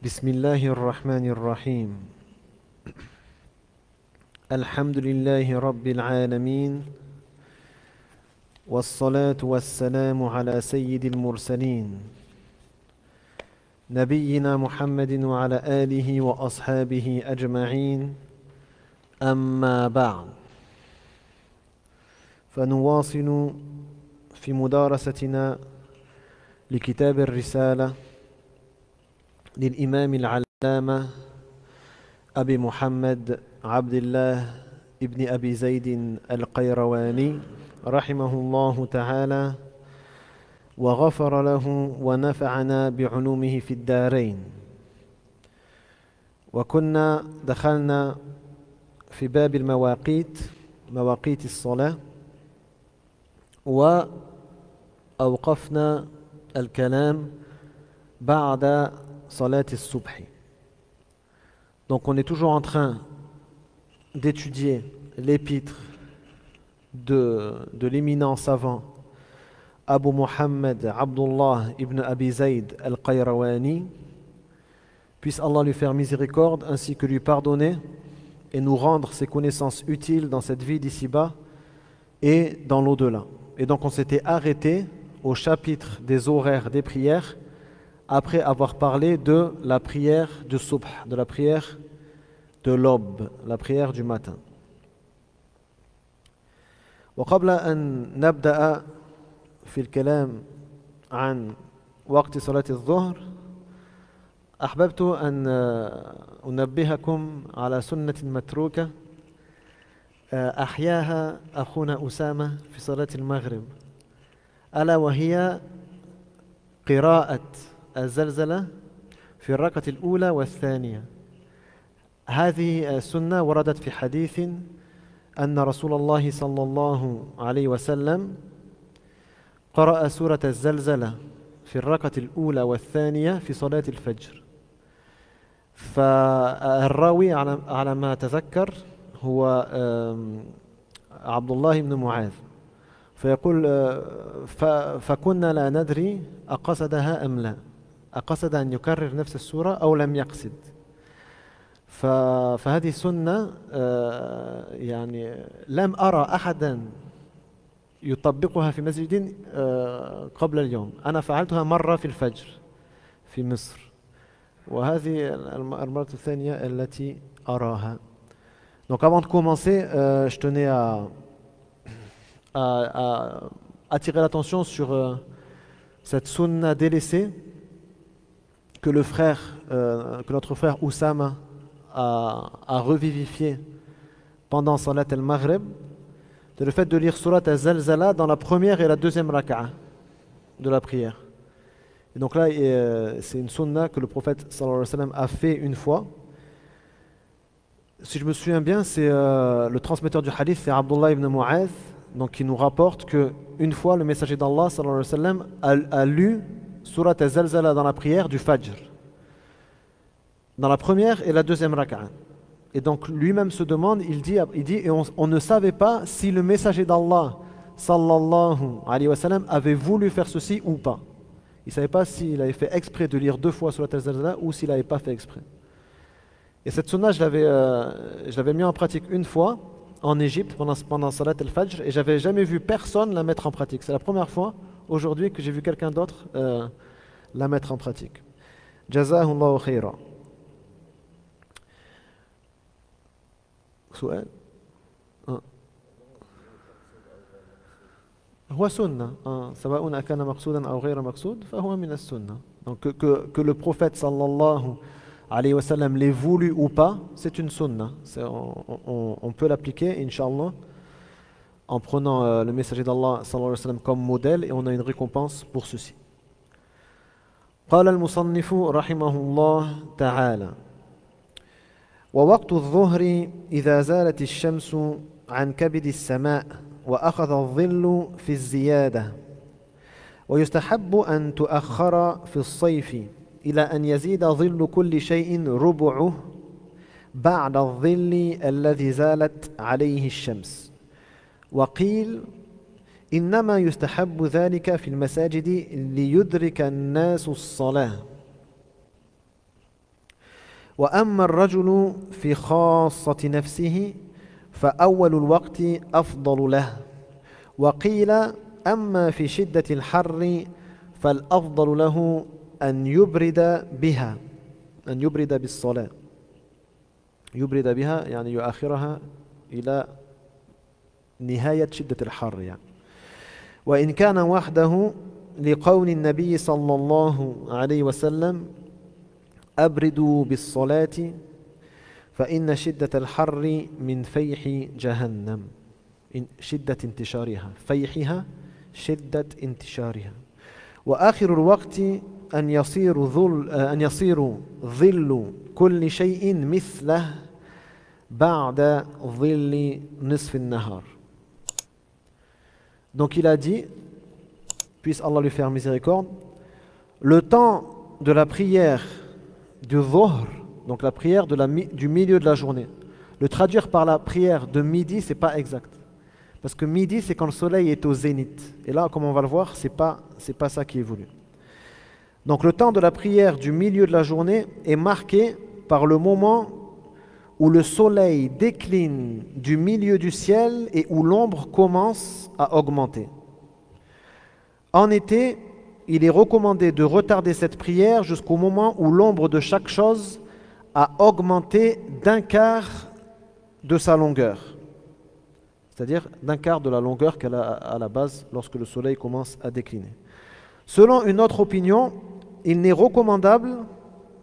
بسم الله الرحمن الرحيم الحمد لله رب العالمين والصلاة والسلام على سيد المرسلين نبينا محمد وعلى آله وأصحابه أجمعين أما بعد فنواصل في مدارستنا لكتاب الرسالة للإمام العلامة أبي محمد عبد الله ابن أبي زيد القيرواني رحمه الله تعالى وغفر له ونفعنا بعلومه في الدارين. وكنا دخلنا في باب المواقيت، مواقيت الصلاة، وأوقفنا الكلام بعد صلاة الصبح. Donc on est toujours en train d'étudier l'épître de l'éminent savant Abu Muhammad Abdullah ibn Abi Zayd al-Qayrawani. Puisse Allah lui faire miséricorde ainsi que lui pardonner et nous rendre ses connaissances utiles dans cette vie d'ici-bas et dans l'au-delà. Et donc on s'était arrêté au chapitre des horaires des prières après avoir parlé de la prière du subh, de la prière de l'aube, la prière du matin. وقبل أن نبدأ في الكلام عن وقت صلاة الظهر أحببت أن أنبهكم على سنة متروكة أحياها أخونا أسامة في صلاة المغرب، ألا وهي قراءة الزلزلة في الركعة الأولى والثانية. هذه السنة وردت في حديث أن رسول الله صلى الله عليه وسلم قرأ سورة الزلزلة في الركعة الأولى والثانية في صلاة الفجر. فالراوي على ما أتذكر هو عبد الله بن معاذ، فيقول فكنا لا ندري أقصدها أم لا، أقصد أن يكرر نفس السورة أو لم يقصد. فهذه سنة يعني لم أرى أحدا يطبقها في مسجد قبل اليوم. أنا فعلتها مرة في الفجر في مصر، وهذه المرة الثانية التي أراها. Donc avant de commencer, je tenais à attirer l'attention sur cette sunna délaissée que notre frère Oussama a revivifié pendant Salat al-Maghrib, c'est le fait de lire Surat al-Zalzala dans la première et la deuxième raka'a de la prière. Et donc là, c'est une sunna que le prophète sallallahu alayhi wa sallam a fait une fois. Si je me souviens bien, c'est le transmetteur du hadith, c'est Abdullah ibn Mu'adh, donc qui nous rapporte qu'une fois le messager d'Allah sallallahu alayhi wa sallam a lu Surat al-Zalzala dans la prière du Fajr, dans la première et la deuxième raka'a. Et donc lui-même se demande, il dit et on ne savait pas si le messager d'Allah sallallahu alayhi wa sallam avait voulu faire ceci ou pas. Il ne savait pas s'il avait fait exprès de lire deux fois Surat al-Zalzala ou s'il n'avait pas fait exprès. Et cette sunna, je l'avais mis en pratique une fois en Égypte pendant Salat al-Fajr, et j'avais jamais vu personne la mettre en pratique. C'est la première fois aujourd'hui que j'ai vu quelqu'un d'autre la mettre en pratique. Jazahullahu khayra. سؤال هو سنة سواء كان مقصودا أو غير مقصود فهو من السنة. Donc que le prophète sallallahu alayhi wa sallam l'ait voulu ou pas, c'est une sunna. On peut l'appliquer, Inch'Allah, en prenant le messager d'Allah sallallahu alayhi wa sallam comme modèle, et on a une récompense pour ceci. قال المصنف رحمه الله تعالى: ووقت الظهر إذا زالت الشمس عن كبد السماء وأخذ الظل في الزيادة، ويستحب أن تؤخر في الصيف إلى أن يزيد ظل كل شيء ربعه بعد الظل الذي زالت عليه الشمس. وقيل إنما يستحب ذلك في المساجد ليدرك الناس الصلاة. وأما الرجل في خاصة نفسه فأول الوقت أفضل له وقيل أما في شدة الحر فالأفضل له أن يبرد بها أن يبرد بالصلاة يبرد بها يعني يؤخرها إلى نهاية شدة الحر يعني. وإن كان وحده لقول النبي صلى الله عليه وسلم أبردوا بالصلاة فإن شدة الحر من فيح جهنم شدة انتشارها فيحها شدة انتشارها وآخر الوقت أن يصير ظل كل شيء مثله بعد ظل نصف النهار. Donc il a dit, puisse Allah lui faire miséricorde, le temps de la prière du dhuhr, donc la prière du milieu de la journée. Le traduire par la prière de midi, c'est pas exact. Parce que midi, c'est quand le soleil est au zénith. Et là, comme on va le voir, c'est pas ça qui est voulu. Donc le temps de la prière du milieu de la journée est marqué par le moment où le soleil décline du milieu du ciel et où l'ombre commence à augmenter. En été, il est recommandé de retarder cette prière jusqu'au moment où l'ombre de chaque chose a augmenté d'un quart de sa longueur. C'est-à-dire d'un quart de la longueur qu'elle a à la base lorsque le soleil commence à décliner. Selon une autre opinion, il n'est recommandable,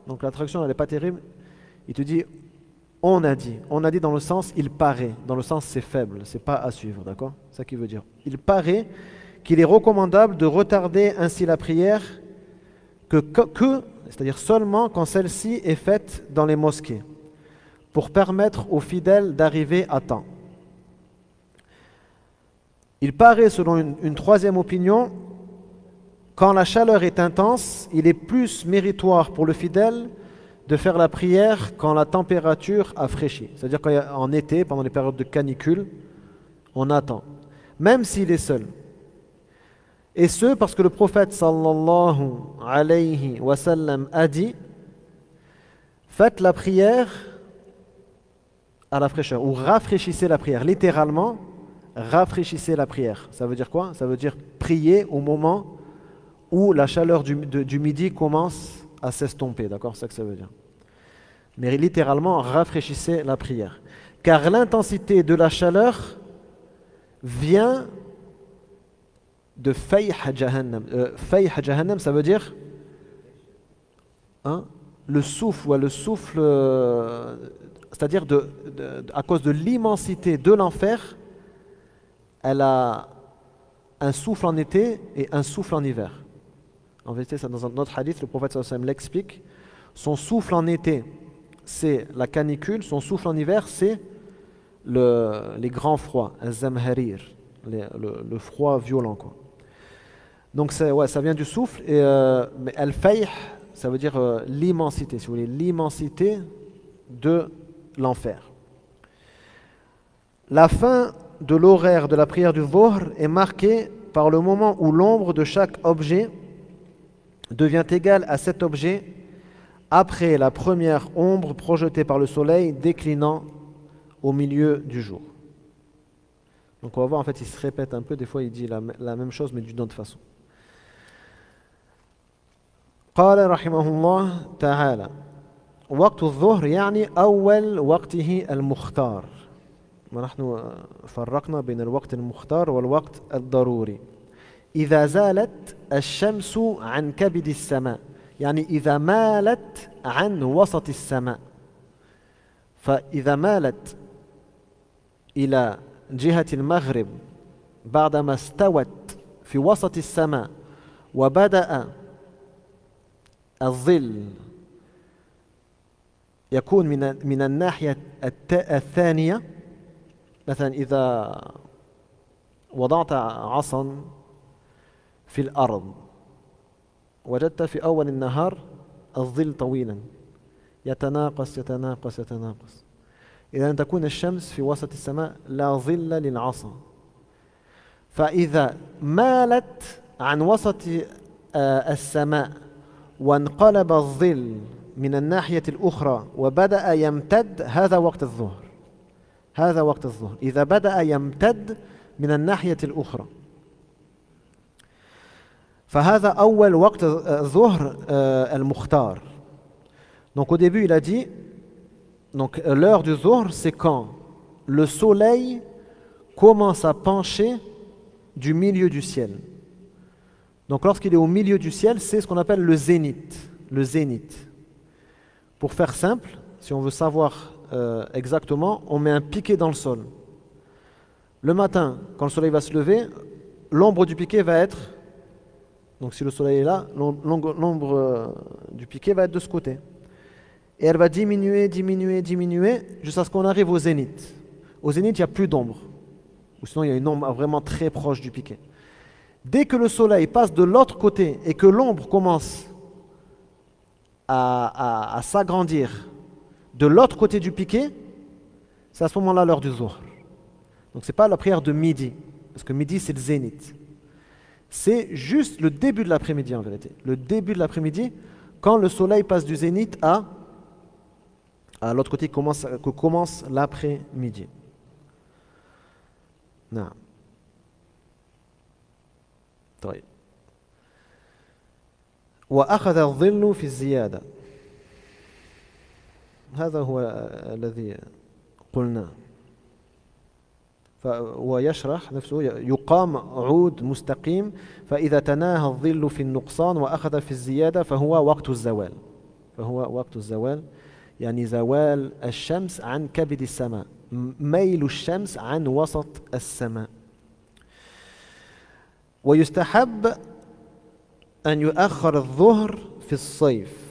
donc la traduction elle n'est pas terrible, il te dit on a dit dans le sens il paraît, dans le sens c'est faible, c'est pas à suivre, d'accord? C'est ça qu'il veut dire. Il paraît qu'il est recommandable de retarder ainsi la prière c'est-à-dire seulement quand celle-ci est faite dans les mosquées, pour permettre aux fidèles d'arriver à temps. Il paraît, selon une troisième opinion, quand la chaleur est intense, il est plus méritoire pour le fidèle de faire la prière quand la température a fraîchi. C'est-à-dire qu'en été, pendant les périodes de canicule, on attend, même s'il est seul. Et ce, parce que le prophète sallallahu alayhi wa sallam a dit « Faites la prière à la fraîcheur » ou « rafraîchissez la prière ». Littéralement, rafraîchissez la prière. Ça veut dire quoi? Ça veut dire prier au moment où la chaleur du midi commence à s'estomper. D'accord? C'est ça que ça veut dire. Mais littéralement, rafraîchissez la prière. Car l'intensité de la chaleur vient de Fayh Jahannam. Fayh Jahannam, ça veut dire le souffle, c'est-à-dire à cause de l'immensité de l'enfer, elle a un souffle en été et un souffle en hiver. En vérité, ça, dans un autre hadith, le prophète sallallahu alayhi wa sallam l'explique. Son souffle en été, c'est la canicule. Son souffle en hiver, c'est les grands froids, al-zamharir, le froid violent, quoi. Donc ça vient du souffle. Mais al-fayh, ça veut dire l'immensité, si vous voulez, l'immensité de l'enfer. La fin de l'horaire de la prière du dhuhr est marquée par le moment où l'ombre de chaque objet devient égale à cet objet après la première ombre projetée par le soleil déclinant au milieu du jour. Donc on va voir, en fait, il se répète un peu, des fois il dit la même chose mais d'une autre façon. قال رحمه الله تعالى وقت الظهر يعني أول وقته المختار. ونحن فرقنا بين الوقت المختار والوقت الضروري. إذا زالت الشمس عن كبد السماء يعني إذا مالت عن وسط السماء. فإذا مالت إلى جهة المغرب بعدما استوت في وسط السماء وبدأ الظل يكون من الناحية الثانية، مثلا إذا وضعت عصا في الأرض وجدت في أول النهار الظل طويلا يتناقص يتناقص يتناقص، إذا أن تكون الشمس في وسط السماء لا ظل للعصا. فإذا مالت عن وسط السماء وانقلب الظل من الناحية الأخرى وبدأ يمتد هذا وقت الظهر. هذا وقت الظهر إذا بدأ يمتد من الناحية الأخرى. فهذا أول وقت الظهر المختار. Donc au début il a dit, donc l'heure du Zuhr c'est quand le soleil commence à pencher du milieu du ciel. Donc lorsqu'il est au milieu du ciel, c'est ce qu'on appelle le zénith. Le zénith. Pour faire simple, si on veut savoir exactement, on met un piquet dans le sol. Le matin, quand le soleil va se lever, l'ombre du piquet va être, donc si le soleil est là, l'ombre du piquet va être de ce côté. Et elle va diminuer, diminuer, diminuer, jusqu'à ce qu'on arrive au zénith. Au zénith, il n'y a plus d'ombre. Ou sinon, il y a une ombre vraiment très proche du piquet. Dès que le soleil passe de l'autre côté et que l'ombre commence à s'agrandir de l'autre côté du piquet, c'est à ce moment-là l'heure du Zuhr. Donc ce n'est pas la prière de midi, parce que midi c'est le zénith. C'est juste le début de l'après-midi en vérité. Le début de l'après-midi, quand le soleil passe du zénith à l'autre côté que commence l'après-midi. Non. طيب. وأخذ الظل في الزيادة. هذا هو الذي قلنا. ويشرح نفسه يقام عود مستقيم فإذا تناهى الظل في النقصان وأخذ في الزيادة فهو وقت الزوال. فهو وقت الزوال يعني زوال الشمس عن كبد السماء، ميل الشمس عن وسط السماء. ويستحب أن يؤخر الظهر في الصيف.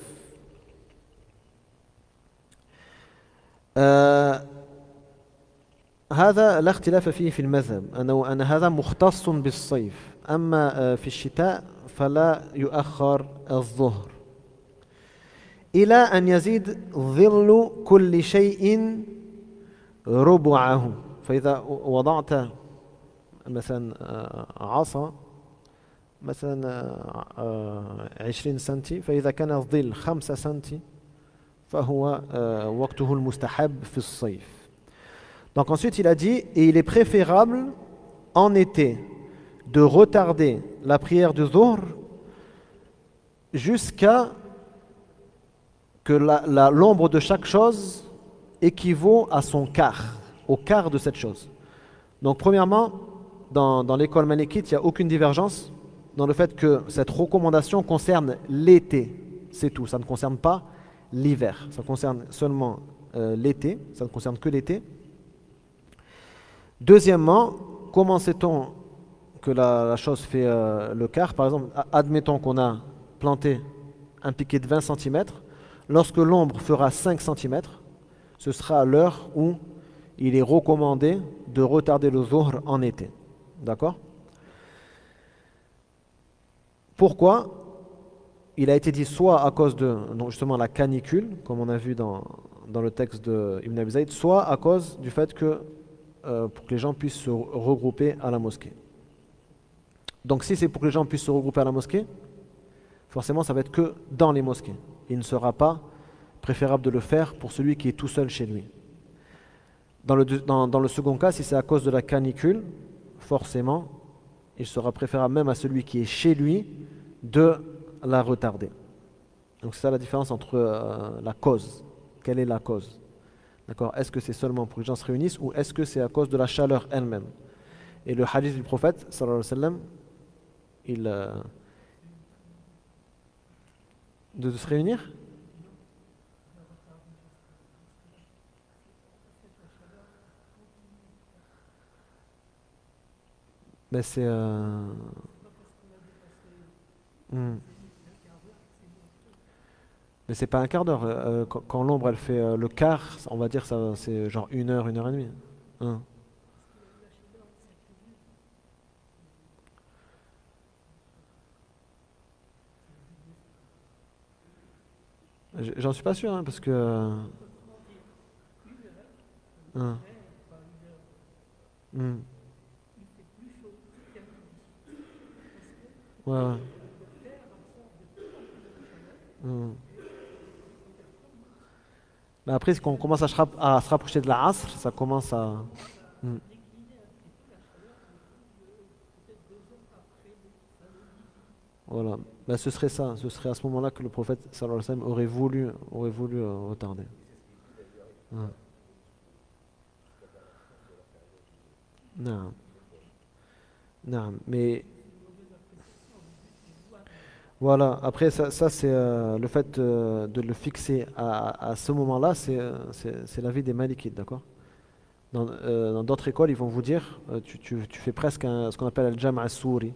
هذا لا اختلاف فيه في المذهب أن هذا مختص بالصيف، أما في الشتاء فلا يؤخر الظهر إلى أن يزيد ظل كل شيء ربعه. فإذا وضعت مثلا عصا مثلا 20 سنتي، فإذا كان الظل 5 سنتي فهو وقته المستحب في الصيف. Donc ensuite il a dit, et il est préférable en été de retarder la prière du Zuhr jusqu'à que l'ombre de chaque chose équivaut à son quart, au quart de cette chose. Donc premièrement, dans l'école malikite, il n'y a aucune divergence dans le fait que cette recommandation concerne l'été, c'est tout, ça ne concerne pas l'hiver, ça concerne seulement l'été, ça ne concerne que l'été. Deuxièmement, comment sait-on que la chose fait le quart? Par exemple, admettons qu'on a planté un piquet de 20 cm, lorsque l'ombre fera 5 cm, ce sera l'heure où il est recommandé de retarder le Zuhr en été. D'accord? Pourquoi? Il a été dit soit à cause de justement la canicule, comme on a vu dans le texte de Ibn Abi Zayd, soit à cause du fait que pour que les gens puissent se regrouper à la mosquée. Donc si c'est pour que les gens puissent se regrouper à la mosquée, forcément ça va être que dans les mosquées. Il ne sera pas préférable de le faire pour celui qui est tout seul chez lui. Dans le second cas, si c'est à cause de la canicule, forcément, il sera préférable même à celui qui est chez lui de la retarder. Donc c'est ça la différence entre la cause. Quelle est la cause? D'accord? Est-ce que c'est seulement pour que les gens se réunissent ou est-ce que c'est à cause de la chaleur elle-même? Et le hadith du prophète, sallallahu alayhi wa sallam, de se réunir? Ben c'est... Mais c'est pas un quart d'heure. Quand l'ombre elle fait le quart, on va dire ça, c'est genre 1 heure, 1 heure et demie. Hein. J'en suis pas sûr, hein, parce que... hein. Hmm. Ouais, ouais. Hmm. Mais après, quand on commence à se rapprocher de la Asr, ça commence à... Hmm. Voilà. Ben, ce serait ça. Ce serait à ce moment-là que le prophète sallallahu alayhi wa sallam aurait voulu retarder. Ouais. Non. Non. Mais voilà. Après, ça c'est le fait de le fixer à ce moment-là, c'est l'avis des Malikites, d'accord? Dans d'autres écoles, ils vont vous dire, tu fais presque ce qu'on appelle le Jam' al-Souri,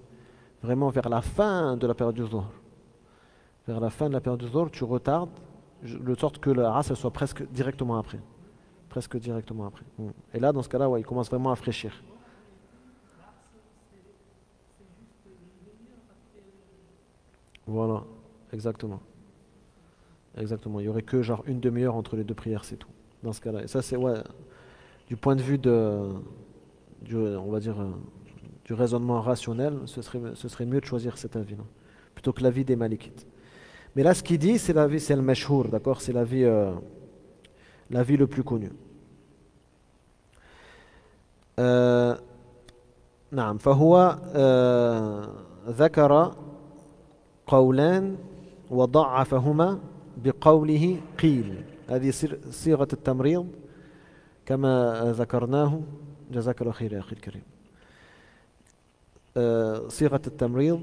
vraiment vers la fin de la période du Zuhr. Vers la fin de la période du Zuhr, tu retardes, de sorte que la race elle soit presque directement après. Presque directement après. Et là, dans ce cas-là, ouais, il commence vraiment à fraîchir. Voilà, exactement. Exactement. Il y aurait que genre une demi-heure entre les deux prières, c'est tout. Dans ce cas-là. Et ça, c'est ouais, du point de vue on va dire, du raisonnement rationnel, ce serait mieux de choisir cet avis-là, plutôt que l'avis des Malikites. Mais là, ce qu'il dit, c'est l'avis, c'est le mashhour, d'accord? C'est l'avis le plus connu. Euh, نعم فهو ذكر قولان وضعفهما بقوله قيل هذه صيغة التمريض كما ذكرناه جزاك الله خير يا أخي الكريم صيغة التمريض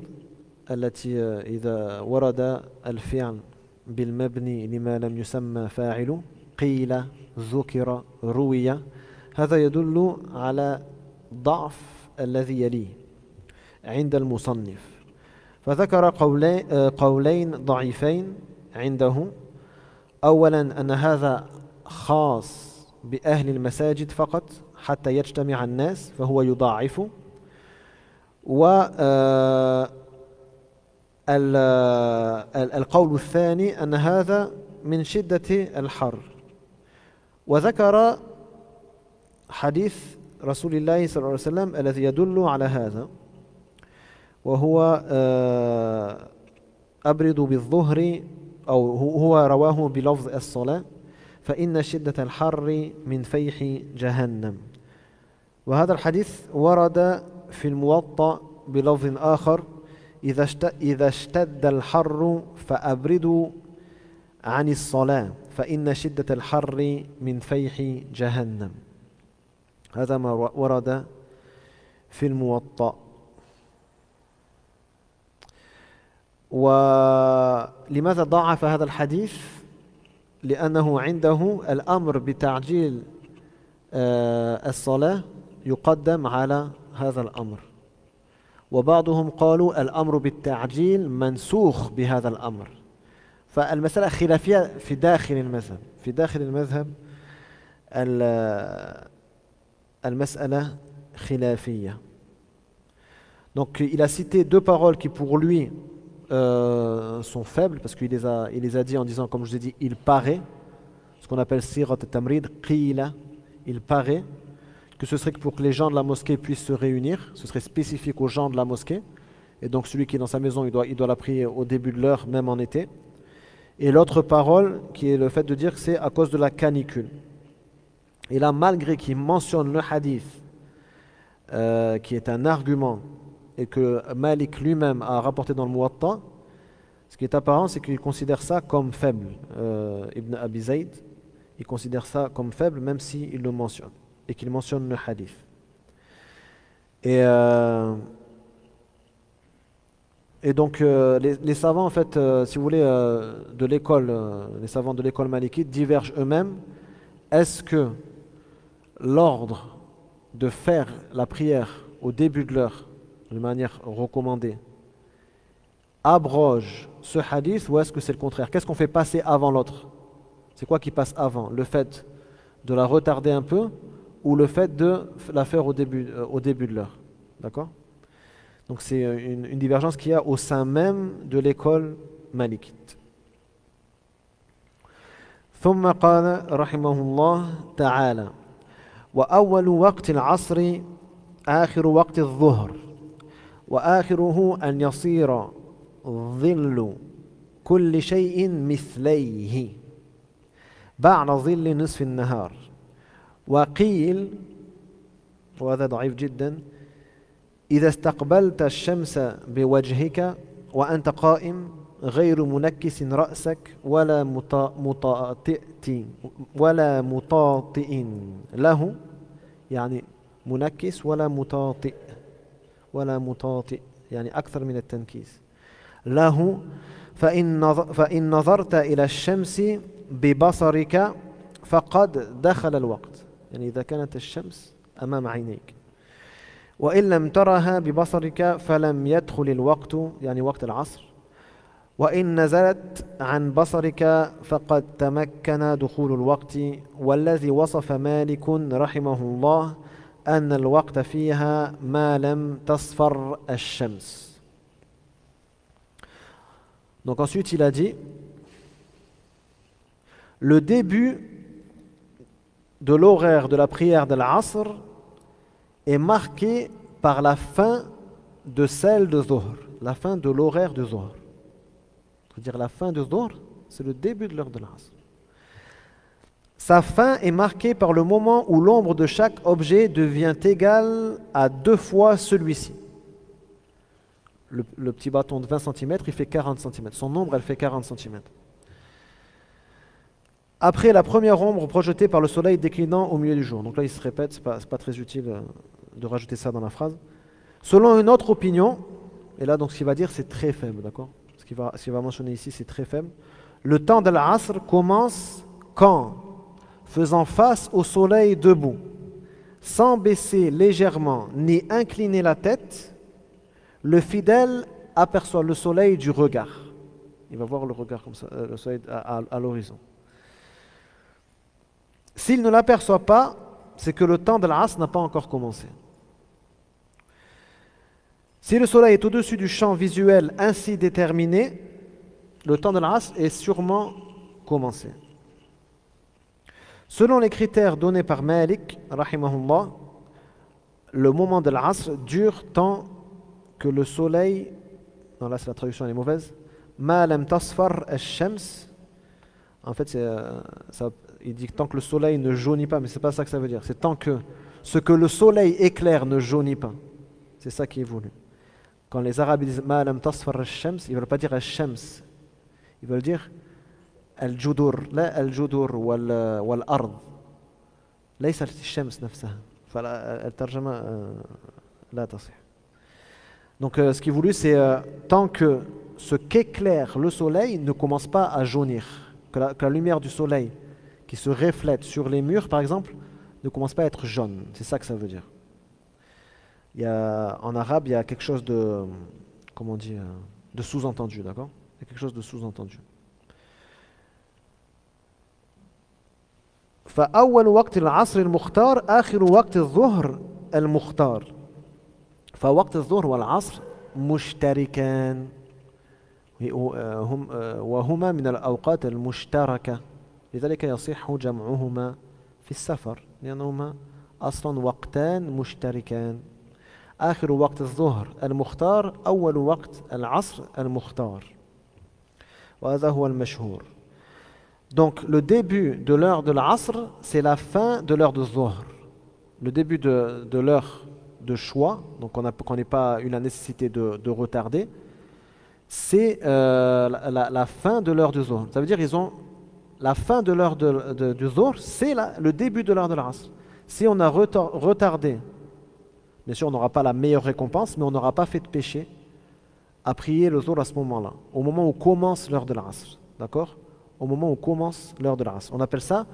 التي إذا ورد الفعل بالمبني لما لم يسمى فاعل قيل ذكر روي هذا يدل على ضعف الذي يليه عند المصنف فذكر قولين ضعيفين عنده أولا أن هذا خاص بأهل المساجد فقط حتى يجتمع الناس فهو يضاعف والقول الثاني أن هذا من شدة الحر وذكر حديث رسول الله صلى الله عليه وسلم الذي يدل على هذا وهو أبرد بالظهر أو هو رواه بلفظ الصلاة فإن شدة الحر من فيح جهنم وهذا الحديث ورد في الموطأ بلفظ آخر إذا اشتد الحر فأبردوا عن الصلاة فإن شدة الحر من فيح جهنم هذا ما ورد في الموطأ ولماذا ضعف هذا الحديث؟ لأنه عنده الأمر بتعجيل الصلاة يقدم على هذا الأمر وبعضهم قالوا الأمر بالتعجيل منسوخ بهذا الأمر فالمسألة خلافية في داخل المذهب المسألة خلافية. Donc il a cité deux paroles qui pour lui sont faibles parce qu'il les a dit en disant, comme je vous ai dit, il paraît, ce qu'on appelle sirat tamrid, qila, il paraît que ce serait que pour que les gens de la mosquée puissent se réunir, ce serait spécifique aux gens de la mosquée, et donc celui qui est dans sa maison, il doit la prier au début de l'heure, même en été. Et l'autre parole, qui est le fait de dire que c'est à cause de la canicule. Et là, malgré qu'il mentionne le hadith, qui est un argument, et que Malik lui-même a rapporté dans le Muwatta, ce qui est apparent, c'est qu'il considère ça comme faible. Ibn Abi Zayd, il considère ça comme faible, même s'il le mentionne, et qu'il mentionne le hadith. Et donc, les savants, en fait, si vous voulez, de l'école, les savants de l'école malikite divergent eux-mêmes. Est-ce que l'ordre de faire la prière au début de l'heure, de manière recommandée, abroge ce hadith ou est-ce que c'est le contraire? Qu'est-ce qu'on fait passer avant l'autre? C'est quoi qui passe avant? Le fait de la retarder un peu ou le fait de la faire au début de l'heure? D'accord? Donc c'est une divergence qu'il y a au sein même de l'école malikite. ثم قال رحمه الله تعالى وأول وقت العصر آخر وقت الظهر وآخره أن يصير ظل كل شيء مثليه بعد ظل نصف النهار وقيل وهذا ضعيف جدا إذا استقبلت الشمس بوجهك وأنت قائم غير منكس رأسك ولا مطاطئ له يعني منكس ولا مطاطئ يعني أكثر من التنكيس له فإن نظرت إلى الشمس ببصرك فقد دخل الوقت يعني إذا كانت الشمس أمام عينيك وإن لم ترها ببصرك فلم يدخل الوقت يعني وقت العصر وإن نزلت عن بصرك فقد تمكن دخول الوقت والذي وصف مالك رحمه الله أن الوقت فيها ما لم تصفر الشمس. Donc ensuite il a dit le début de l'horaire de la prière de l'Asr est marqué par la fin de celle de Dhuhr, la fin de l'horaire de Dhuhr. C'est-à-dire la fin de Dhuhr, c'est le début de l'heure de l'Asr. Sa fin est marquée par le moment où l'ombre de chaque objet devient égale à 2 fois celui-ci. Le petit bâton de 20 cm, il fait 40 cm. Son ombre, elle fait 40 cm. Après la première ombre projetée par le soleil déclinant au milieu du jour. Donc là, il se répète, ce n'est pas très utile de rajouter ça dans la phrase. Selon une autre opinion, et là, donc, ce qu'il va dire, c'est très faible, d'accord ? Ce qu'il va mentionner ici, c'est très faible. Le temps de l'Asr commence quand, faisant face au soleil debout, sans baisser légèrement ni incliner la tête, le fidèle aperçoit le soleil du regard. Il va voir le regard comme ça, le soleil à l'horizon. S'il ne l'aperçoit pas, c'est que le temps de l'Asr n'a pas encore commencé. Si le soleil est au-dessus du champ visuel ainsi déterminé, le temps de l'Asr est sûrement commencé. Selon les critères donnés par Malik, rahimahullah, le moment de l'Asr dure tant que le soleil, non là c'est la traduction elle est mauvaise, ma lam tasfar ash-shams, en fait il dit tant que le soleil ne jaunit pas, mais c'est pas ça que ça veut dire, c'est tant que ce que le soleil éclaire ne jaunit pas, c'est ça qui est voulu. Quand les Arabes disent ma lam tasfar ash-shams, ils ne veulent pas dire ash-shams, ils veulent dire al-judur, la al-judur wal-ard, ليس الشمس نفسها, فالترجمة لا تصح. Donc ce qui est voulu, c'est tant que ce qu'éclaire le soleil ne commence pas à jaunir, que la lumière du soleil qui se reflète sur les murs, par exemple, ne commence pas à être jaune. C'est ça que ça veut dire. En arabe, il y a quelque chose de, comment on dit, de sous-entendu, d'accord ? Il y a quelque chose de sous-entendu. فأول وقت العصر المختار آخر وقت الظهر المختار. فوقت الظهر والعصر مشتركان وهما من الأوقات المشتركة لذلك يصح جمعهما في السفر لأنهما أصلا وقتان مشتركان آخر وقت الظهر المختار أول وقت العصر المختار وهذا هو المشهور. Donc le début de l'heure de l'Asr, c'est la fin de l'heure de Dhuhr. Le début de l'heure de choix, donc qu'on n'ait pas eu la nécessité de retarder, c'est la fin de l'heure du Dhuhr. Ça veut dire qu'ils ont la fin de l'heure du Dhuhr, c'est le début de l'heure de l'Asr. Si on a retardé, bien sûr on n'aura pas la meilleure récompense, mais on n'aura pas fait de péché à prier le Dhuhr à ce moment-là, au moment où commence l'heure de l'Asr. D'accord ? Au moment où commence l'heure de l'Asr. On appelle ça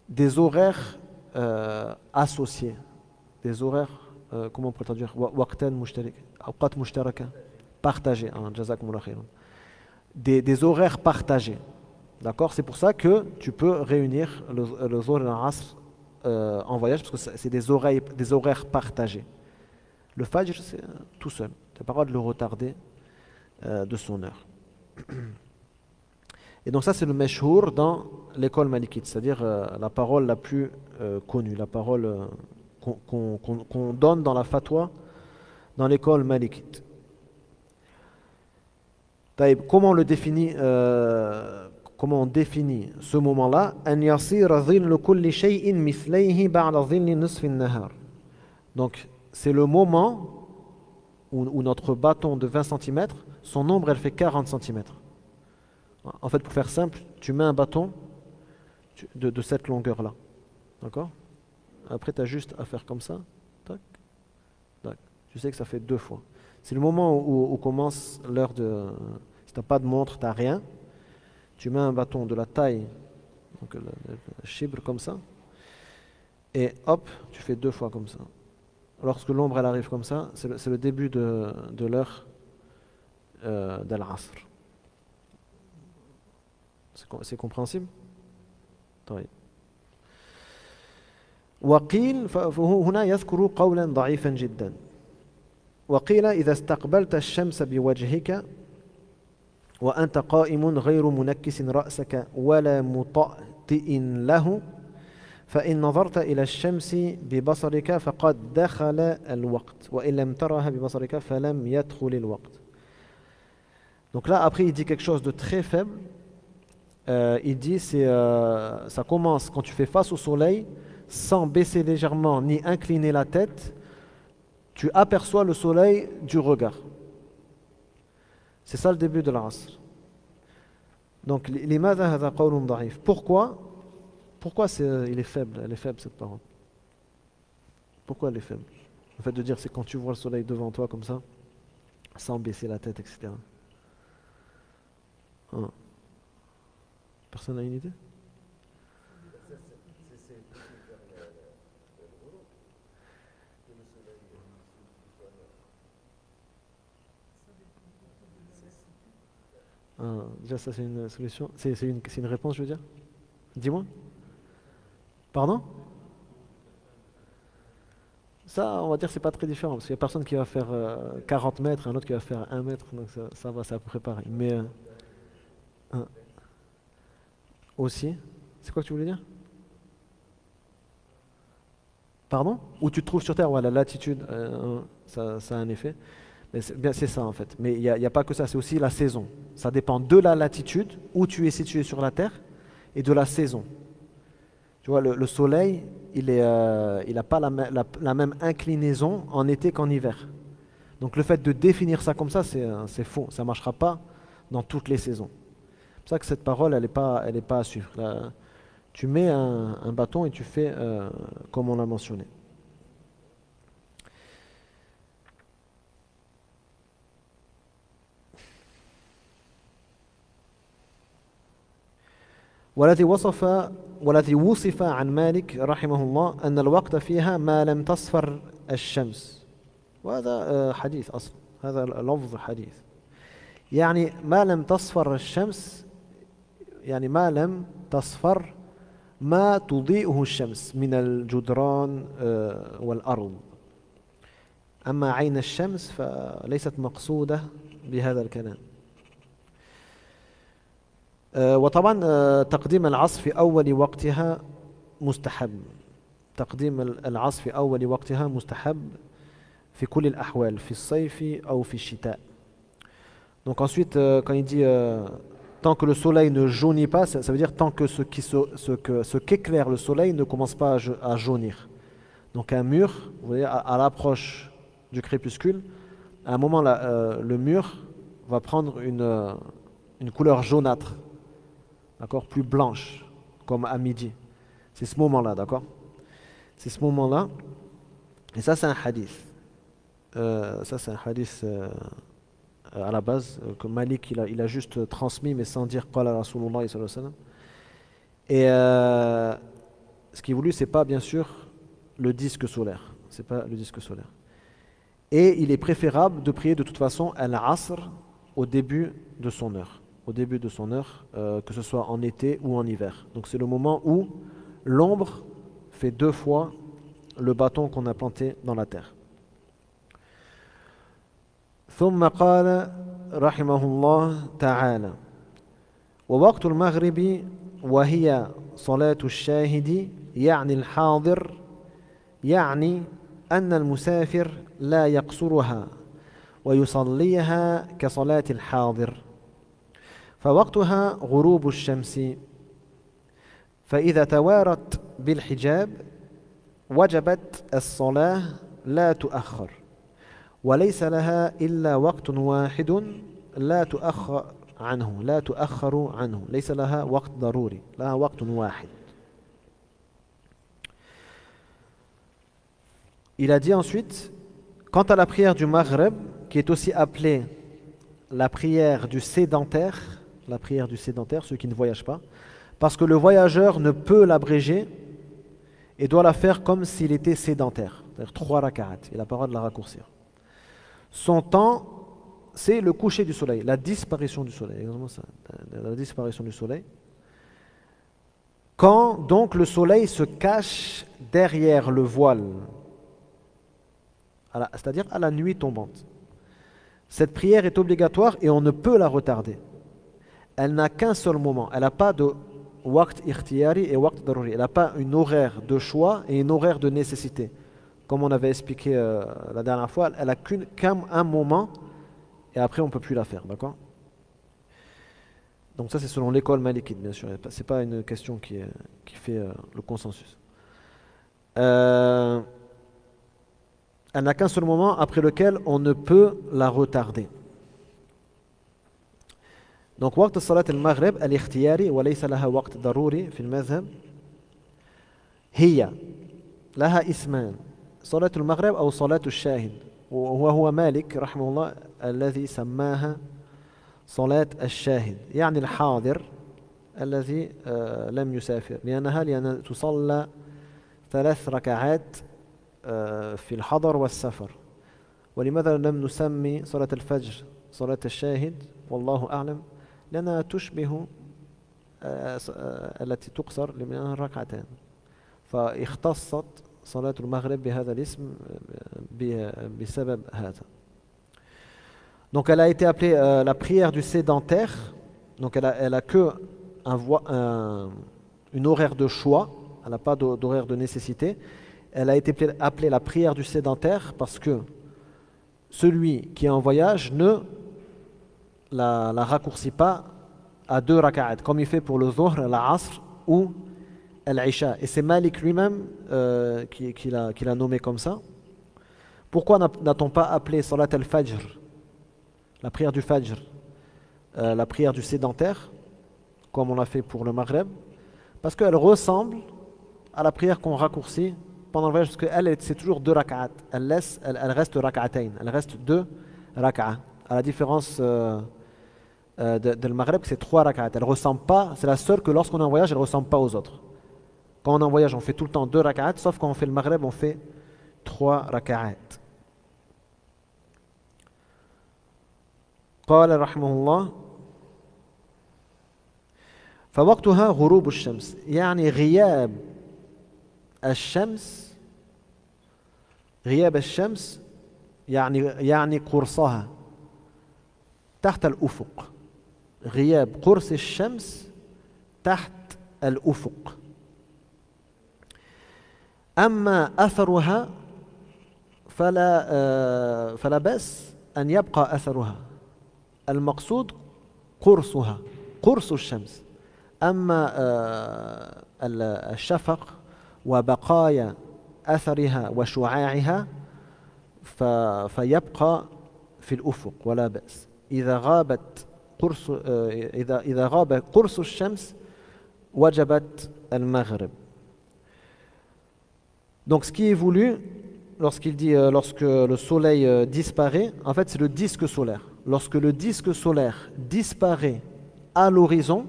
des horaires associés. Des horaires, comment on peut traduire ? Waqtan mushtarik, awqat mushtaraka, partagés. Jazakumullah khairan. Des horaires partagés. D'accord ? C'est pour ça que tu peux réunir le Dhuhr et l'Asr en voyage, parce que c'est des horaires partagés. Le Fajr, c'est tout seul. Tu n'as pas le droit de le retarder de son heure. Et donc ça c'est le meshhour dans l'école malikite, c'est-à-dire la parole la plus connue, la parole qu'on donne dans la fatwa dans l'école malikite. Comment on le définit, comment on définit ce moment-là, أن يصير ظل كل شيء مثليه بعد ظل نصف النهار. Donc c'est le moment où notre bâton de 20 cm, son ombre elle fait 40 cm. En fait, pour faire simple, tu mets un bâton de cette longueur-là. D'accord? Après, tu as juste à faire comme ça. Tac, tac. Tu sais que ça fait 2 fois. C'est le moment où commence l'heure de... Si tu n'as pas de montre, tu n'as rien. Tu mets un bâton de la taille, donc le chibre comme ça. Et hop, tu fais 2 fois comme ça. Lorsque l'ombre elle arrive comme ça, c'est le début de l'heure d'Al-Asr. C'est compréhensible? طيب. وقيل فهو هنا يذكر قولا ضعيفا جدا. وقيل إذا استقبلت الشمس بوجهك وأنت قائم غير منكس رأسك ولا مطأطئ له فإن نظرت إلى الشمس ببصرك فقد دخل الوقت وإن لم ترها ببصرك فلم يدخل الوقت. Donc là après il dit quelque chose de très faible. Il dit ça commence quand tu fais face au soleil sans baisser légèrement ni incliner la tête, tu aperçois le soleil du regard. C'est ça le début de l'Asr. Donc لماذا هذا قول ضعيف? Pourquoi elle est faible cette parole? Pourquoi elle est faible? Le fait de dire c'est quand tu vois le soleil devant toi comme ça, sans baisser la tête, etc. Hein. Personne n'a une idée? Déjà ça c'est une solution, c'est une réponse je veux dire. Dis-moi. Pardon? Ça on va dire c'est pas très différent parce qu'il y a personne qui va faire 40 mètres et un autre qui va faire 1 mètre, donc ça va, c'est à peu près pareil. Mais aussi, c'est quoi que tu voulais dire? Pardon? Où tu te trouves sur Terre, ouais, la latitude, ça a un effet. C'est ça en fait. Mais il n'y a pas que ça, c'est aussi la saison. Ça dépend de la latitude, où tu es situé sur la Terre, et de la saison. Tu vois, le soleil, il n'a pas la même inclinaison en été qu'en hiver. Donc le fait de définir ça comme ça, c'est faux. Ça ne marchera pas dans toutes les saisons. C'est pour ça que cette parole, elle n'est pas à suivre. Là, tu mets un bâton et tu fais comme on l'a mentionné. والذي وصف عن مالك رحمه الله أن الوقت فيها ما لم تصفر الشمس. وهذا حديث أصلا، هذا لفظ حديث. يعني ما لم تصفر الشمس، يعني ما لم تصفر ما تضيئه الشمس من الجدران والأرض. أما عين الشمس فليست مقصودة بهذا الكلام. وطبعا تقديم العصر في أول وقتها مستحب. تقديم العصر في أول وقتها مستحب في كل الأحوال، في الصيف أو في الشتاء. Donc ensuite, quand il dit tant que le soleil ne jaunit pas, ça veut dire tant que ce qu'éclaire le soleil ne commence pas à jaunir. Donc un mur, vous voyez, à l'approche du crépuscule, à un moment là, le mur va prendre une couleur jaunâtre. D'accord, plus blanche, comme à midi. C'est ce moment-là, d'accord? C'est ce moment-là. Et ça, c'est un hadith. Ça, c'est un hadith à la base, que Malik, il a juste transmis, mais sans dire Qala Rasulullah sallallahu alayhi wa sallam. Et ce qui est voulu, c'est pas, bien sûr, le disque solaire. C'est pas le disque solaire. Et il est préférable de prier de toute façon al-Asr au début de son heure. Au début de son heure, que ce soit en été ou en hiver. Donc c'est le moment où l'ombre fait 2 fois le bâton qu'on a planté dans la terre. ثم قال رحمه الله تعالى ووقت المغرب وهي صلاة الشاهد يعني الحاضر يعني أن المسافر لا يقصرها ويصليها كصلاة الحاضر فوقتها غروب الشمس فإذا توارت بالحجاب وجبت الصلاة لا تؤخر وليس لها إلا وقت واحد لا تؤخر عنه ليس لها وقت ضروري لها وقت واحد. Il a dit ensuite, quant à la prière du Maghreb, qui est aussi appelée la prière du sédentaire, ceux qui ne voyagent pas, parce que le voyageur ne peut l'abréger et doit la faire comme s'il était sédentaire, c'est-à-dire 3 rak'at, il a pas le droit de la raccourcir. Son temps, c'est le coucher du soleil, la disparition du soleil, exactement ça, la disparition du soleil. Quand donc le soleil se cache derrière le voile, c'est-à-dire à la nuit tombante. Cette prière est obligatoire et on ne peut la retarder. Elle n'a qu'un seul moment, elle n'a pas de waqt ikhtiyari et waqt daruri, elle n'a pas une horaire de choix et une horaire de nécessité. Comme on avait expliqué la dernière fois, elle n'a qu'un moment et après on ne peut plus la faire, d'accord? Donc ça c'est selon l'école malikite bien sûr, ce n'est pas une question qui fait le consensus. Elle n'a qu'un seul moment après lequel on ne peut la retarder. Donc, وقت صلاة المغرب الاختياري وليس لها وقت ضروري في المذهب هي لها اسمان صلاة المغرب أو صلاة الشاهد وهو مالك رحمه الله الذي سماها صلاة الشاهد يعني الحاضر الذي لم يسافر لأنها تصلى 3 ركعات في الحضر والسفر. ولماذا لم نسمي صلاة الفجر صلاة الشاهد والله أعلم لأنها تشبه التي تقصر لأنها ركعتان فاختصت صلاة المغرب بهذا الاسم بسبب هذا. Donc elle a été appelée la prière du sédentaire, donc elle a que une horaire de choix, elle n'a pas d'horaire de nécessité. Elle a été appelée la prière du sédentaire parce que celui qui est en voyage ne la raccourcit pas à 2 raka'at, comme il fait pour le Dhuhr, l'Asr ou l'Isha. Et c'est Malik lui-même qui l'a nommé comme ça. Pourquoi n'a-t-on pas appelé Salat al-Fajr, la prière du Fajr, la prière du sédentaire, comme on l'a fait pour le Maghreb? Parce qu'elle ressemble à la prière qu'on raccourcit pendant le voyage, parce qu'elle, c'est toujours 2 rak'at. Elle reste rak'atayn, elle reste 2 rak'at. À la différence de le Maghreb, c'est 3 rak'at. Elle ressemble pas, c'est la seule que lorsqu'on est en voyage, elle ne ressemble pas aux autres. Quand on est en voyage, on fait tout le temps 2 rak'at, sauf quand on fait le Maghreb, on fait 3 rak'at. قال رحمه الله فوقتها غروب الشمس يعني غياب الشمس يعني قرصها تحت الأفق غياب قرص الشمس تحت الأفق أما أثرها فلا بأس أن يبقى أثرها المقصود قرصها قرص الشمس أما الشفق وبقايا أثرها وشعاعها فيبقى في الأفق ولا بأس إذا غاب قرص الشمس وجبت المغرب. Donc ce qui est voulu lorsqu'il dit lorsque le soleil disparaît, en fait c'est le disque solaire. Lorsque le disque solaire disparaît à l'horizon,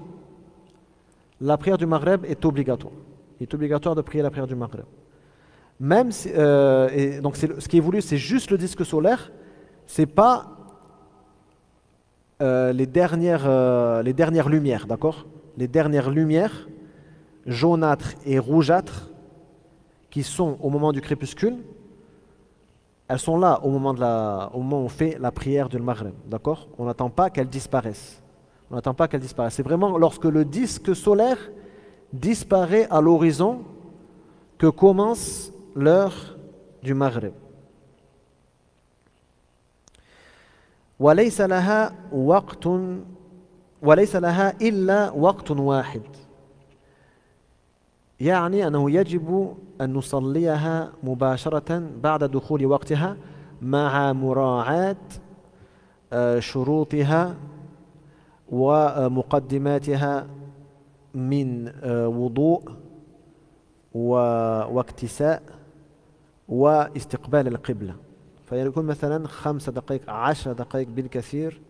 la prière du Maghreb est obligatoire. Il est obligatoire de prier la prière du Maghreb. Même si, et donc ce qui est voulu, c'est juste le disque solaire, c'est pas les dernières lumières, d'accord? Les dernières lumières jaunâtres et rougeâtres qui sont au moment du crépuscule, elles sont là au moment où on fait la prière du Maghreb, d'accord? On n'attend pas qu'elles disparaissent. On n'attend pas qu'elles disparaissent. C'est vraiment lorsque le disque solaire disparaît à l'horizon que commence l'heure du Maghreb. وَلَيْسَ لَهَا وليس لها إلا وقت واحد يعني أنه يجب أن نصليها مباشرة بعد دخول وقتها مع مراعاة شروطها ومقدماتها من وضوء واكتساء واستقبال القبلة فيكون مثلا 5 دقائق 10 دقائق بالكثير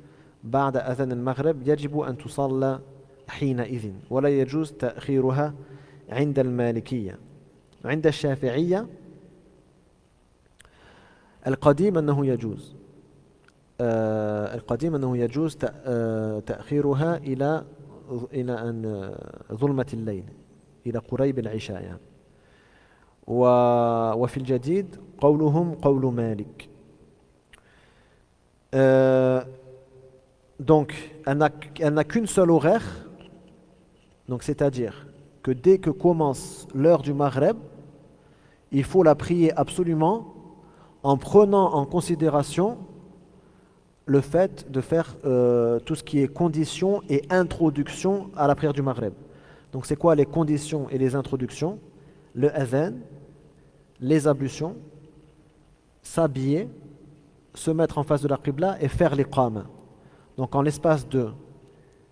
بعد أذان المغرب يجب أن تصلى حينئذ ولا يجوز تأخيرها عند المالكية. عند الشافعية القديم أنه يجوز تأخيرها إلى أن ظلمة الليل إلى قريب العشاء يعني. وفي الجديد قولهم قول مالك. Donc elle n'a qu'une seule horaire, donc c'est-à-dire que dès que commence l'heure du Maghreb, il faut la prier absolument en prenant en considération le fait de faire tout ce qui est condition et introduction à la prière du Maghreb. Donc c'est quoi les conditions et les introductions? Le adhan, les ablutions, s'habiller, se mettre en face de la qibla et faire l'iqama. Donc en l'espace de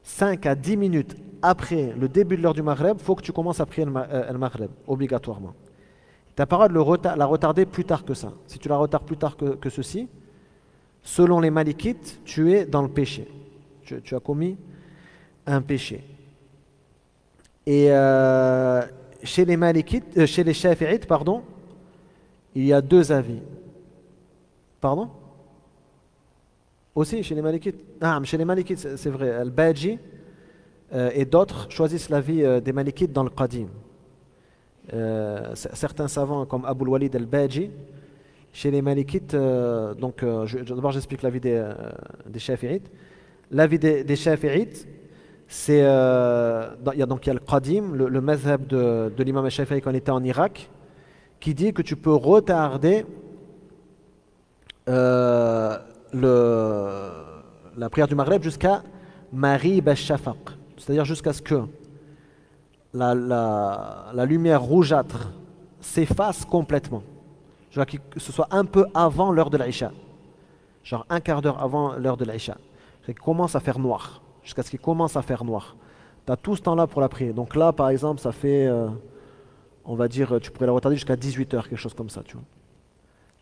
5 à 10 minutes après le début de l'heure du Maghreb, il faut que tu commences à prier le Maghreb, obligatoirement. Tu n'as pas le droit de la retarder plus tard que ça. Si tu la retardes plus tard que ceci, selon les Malikites, tu es dans le péché. Tu as commis un péché. Et chez les Malikites, chez les Shafi'ites, pardon, il y a 2 avis. Pardon? Aussi chez les Malikites. Ah, chez les Malikites, c'est vrai. Al-Baji et d'autres choisissent l'avis des Malikites dans le Qadim. Certains savants comme Abu al-Walid al-Baji, chez les Malikites, d'abord j'explique l'avis des Shafi'ites. L'avis des Shafi'ites, c'est il y a le Qadim, le mazhab de l'imam al-Shafi'i quand il était en Irak, qui dit que tu peux retarder la prière du Maghreb jusqu'à Maghrib al-Shafaq, c'est-à-dire jusqu'à ce que la lumière rougeâtre s'efface complètement. Genre que ce soit un peu avant l'heure de l'Isha, genre un quart d'heure avant l'heure de l'Isha, qu'il commence à faire noir, jusqu'à ce qu'il commence à faire noir. Tu as tout ce temps-là pour la prier. Donc là, par exemple, ça fait, on va dire, tu pourrais la retarder jusqu'à 18h, quelque chose comme ça, tu vois.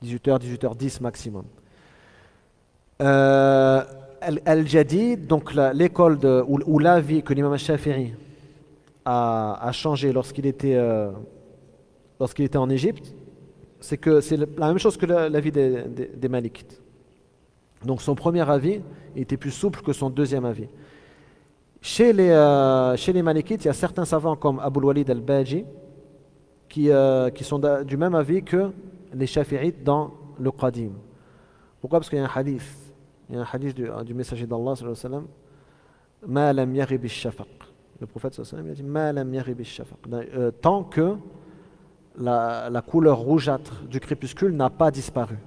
18h, 18h10 maximum. Al-Jadid, donc l'école ou l'avis que l'imam al-Shafi'i a changé lorsqu'il était en Égypte, c'est que c'est la même chose que l'avis des Malikites. Donc son premier avis était plus souple que son deuxième avis. Chez les Malikites, il y a certains savants comme Abu al-Walid al-Baji qui sont du même avis que les Shafi'ites dans le Qadim. Pourquoi? Parce qu'il y a un hadith. Il y a un hadith du messager d'Allah sallallahu alayhi wa sallam, Ma lam yaghib ash-shafaq. Le prophète sallallahu alayhi wa sallam il a dit Ma lam yaghib ash-shafaq. Tant que la couleur rougeâtre du crépuscule n'a pas disparu.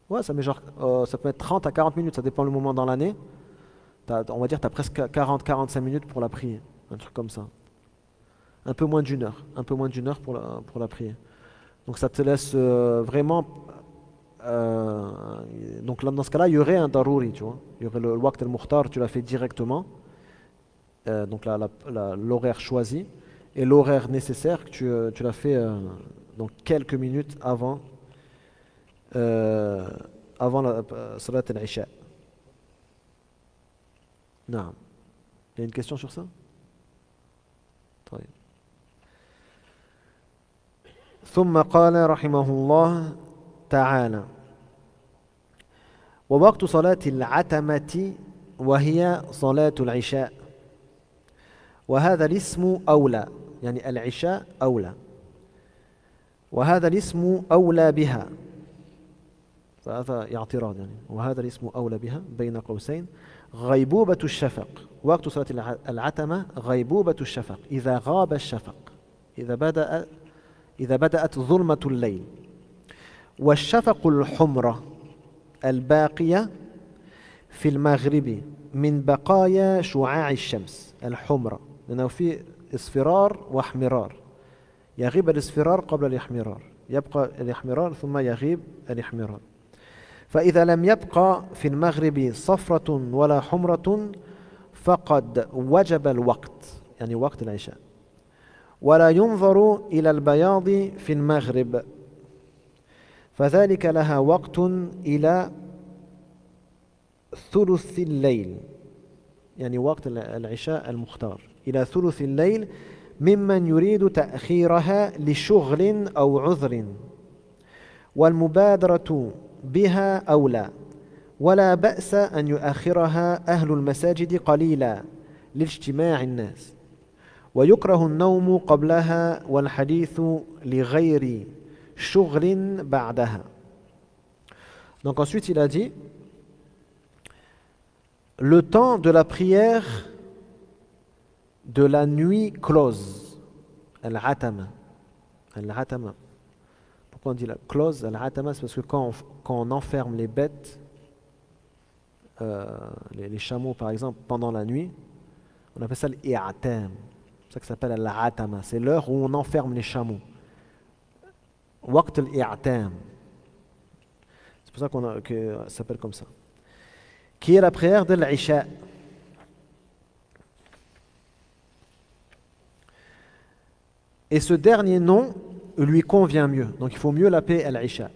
Ouais, ça peut être 30 à 40 minutes, ça dépend le moment dans l'année. On va dire que tu as presque 40-45 minutes pour la prier, un truc comme ça. Un peu moins d'1 heure, pour la prier. Donc ça te laisse vraiment... donc là, dans ce cas-là, il y aurait un darouri, tu vois. Il y aurait le waqt al-mukhtar, tu l'as fait directement. Donc l'horaire choisi. Et l'horaire nécessaire, tu l'as fait donc quelques minutes avant la salat al-isha. Non. Il y a une question sur ça? طيب. ثم قال رحمه الله تعالى ووقت صلاة العتمة وهي صلاة العشاء وهذا الاسم أولى يعني العشاء أولى وهذا الاسم أولى بها فهذا اعتراض يعني وهذا الاسم أولى بها بين قوسين غيبوبة الشفق وقت صلاة العتمة غيبوبة الشفق إذا غاب الشفق إذا بدأت ظلمة الليل والشفق الحمرة الباقية في المغرب من بقايا شعاع الشمس الحمرة، لأنه في اصفرار واحمرار. يغيب الاصفرار قبل الاحمرار، يبقى الاحمرار ثم يغيب الاحمرار. فإذا لم يبقى في المغرب صفرة ولا حمرة فقد وجب الوقت، يعني وقت العشاء. ولا ينظر إلى البياض في المغرب، فذلك لها وقت إلى ثلث الليل، يعني وقت العشاء المختار إلى ثلث الليل، ممن يريد تأخيرها لشغل أو عذر، والمبادرة بها أولى. ولا بأس أن يؤخرها أهل المساجد قليلا لاجتماع الناس، ويكره النوم قبلها والحديث لغير شغل بعدها. Donc ensuite il a dit le temps de la prière de la nuit close, al-atama. Al-atama. Pourquoi on dit la close, al-atama? C'est parce que quand on enferme les bêtes, les chameaux par exemple, pendant la nuit, on appelle ça l'i'atam. C'est ça que ça s'appelle al-atama. C'est l'heure où on enferme les chameaux. Waqt al-i'atam. C'est pour ça que ça s'appelle comme ça. Qui est la prière de l'Isha. Et ce dernier nom lui convient mieux. Donc il faut mieux l'appeler al-Isha.